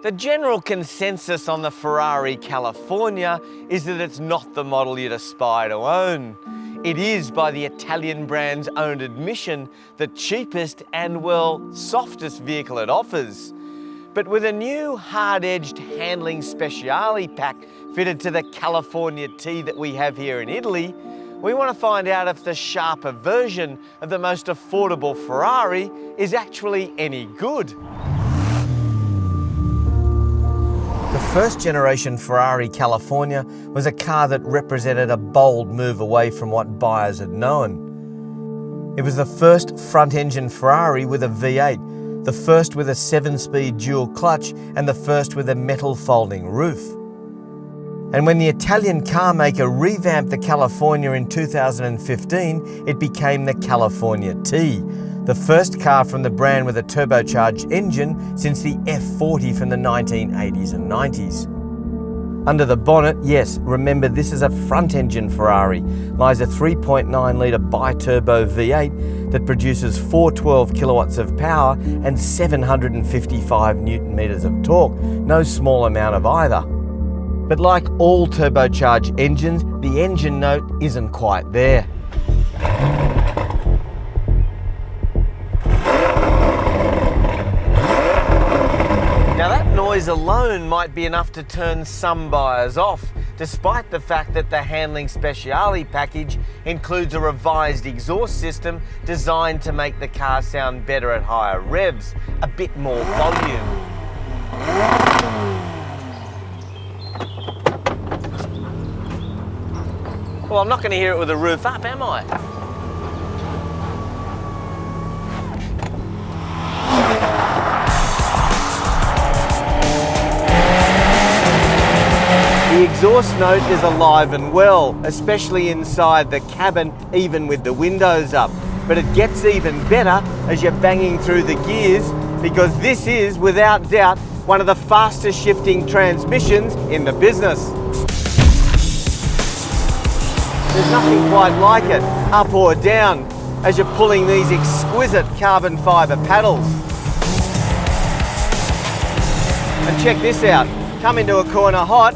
The general consensus on the Ferrari California is that it's not the model you'd aspire to own. It is, by the Italian brand's own admission, the cheapest and, well, softest vehicle it offers. But with a new hard-edged handling speciale pack fitted to the California T that we have here in Italy, we want to find out if the sharper version of the most affordable Ferrari is actually any good. The first generation Ferrari California was a car that represented a bold move away from what buyers had known. It was the first front-engine Ferrari with a V8, the first with a 7-speed dual clutch, and the first with a metal folding roof. And when the Italian car maker revamped the California in 2015, it became the California T, the first car from the brand with a turbocharged engine since the F40 from the 1980s and 90s. Under the bonnet, yes, remember this is a front-engine Ferrari, lies a 3.9-litre bi-turbo V8 that produces 412 kilowatts of power and 755 newton-meters of torque, no small amount of either. But like all turbocharged engines, the engine note isn't quite there. Now that noise alone might be enough to turn some buyers off, despite the fact that the Handling Speciale package includes a revised exhaust system designed to make the car sound better at higher revs, a bit more volume. Well, I'm not going to hear it with the roof up, am I? The exhaust note is alive and well, especially inside the cabin, even with the windows up. But it gets even better as you're banging through the gears, because this is, without doubt, one of the fastest shifting transmissions in the business. There's nothing quite like it, up or down, as you're pulling these exquisite carbon fibre paddles. And check this out, come into a corner hot,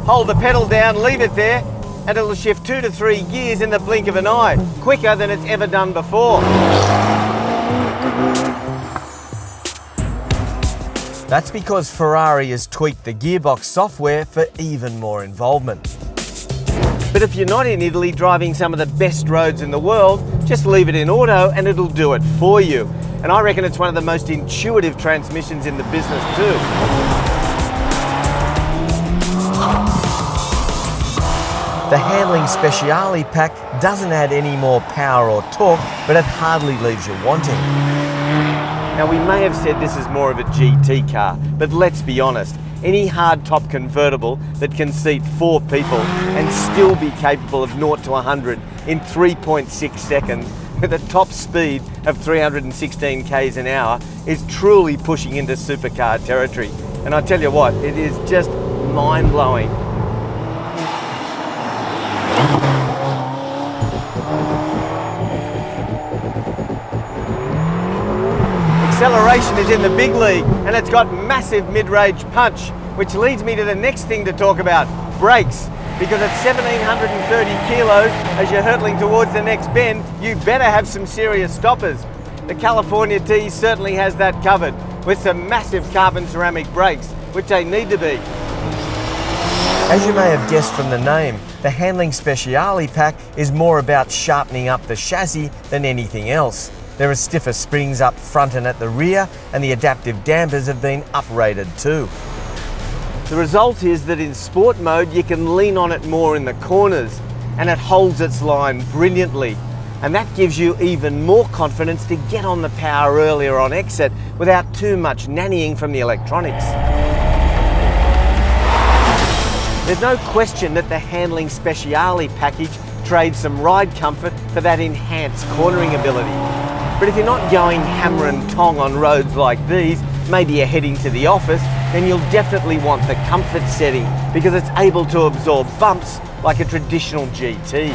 hold the pedal down, leave it there, and it'll shift 2 to 3 gears in the blink of an eye, quicker than it's ever done before. That's because Ferrari has tweaked the gearbox software for even more involvement. But if you're not in Italy driving some of the best roads in the world, just leave it in auto and it'll do it for you. And I reckon it's one of the most intuitive transmissions in the business too. The Handling Speciale pack doesn't add any more power or torque, but it hardly leaves you wanting. Now we may have said this is more of a GT car, but let's be honest, any hardtop convertible that can seat 4 people and still be capable of 0 to 100 in 3.6 seconds with a top speed of 316 k's an hour is truly pushing into supercar territory. And I tell you what, it is just mind-blowing. Acceleration is in the big league, and it's got massive mid-range punch, which leads me to the next thing to talk about, brakes. Because at 1,730 kilos, as you're hurtling towards the next bend, you better have some serious stoppers. The California T certainly has that covered, with some massive carbon ceramic brakes, which they need to be. As you may have guessed from the name, the Handling Speciale pack is more about sharpening up the chassis than anything else. There are stiffer springs up front and at the rear, and the adaptive dampers have been uprated too. The result is that in sport mode you can lean on it more in the corners, and it holds its line brilliantly. And that gives you even more confidence to get on the power earlier on exit without too much nannying from the electronics. There's no question that the Handling Speciale package trades some ride comfort for that enhanced cornering ability. But if you're not going hammer and tong on roads like these, maybe you're heading to the office, then you'll definitely want the comfort setting because it's able to absorb bumps like a traditional GT.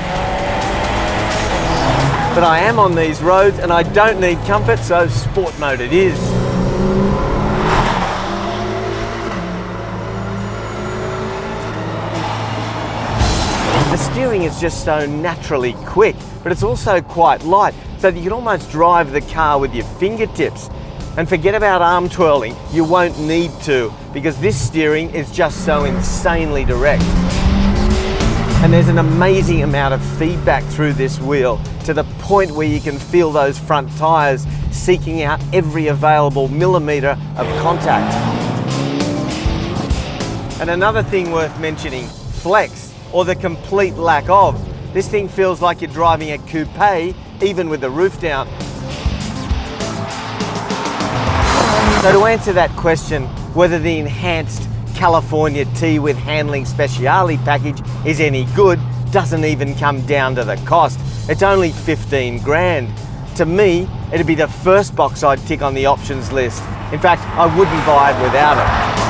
But I am on these roads and I don't need comfort, so sport mode it is. steering is just so naturally quick, but it's also quite light, so that you can almost drive the car with your fingertips. And forget about arm twirling, you won't need to, because this steering is just so insanely direct. And there's an amazing amount of feedback through this wheel, to the point where you can feel those front tyres seeking out every available millimetre of contact. And another thing worth mentioning, flex, or the complete lack of. This thing feels like you're driving a coupe, even with the roof down. So to answer that question, whether the enhanced California T with Handling Speciale package is any good, doesn't even come down to the cost. It's only 15 grand. To me, it'd be the first box I'd tick on the options list. In fact, I wouldn't buy it without it.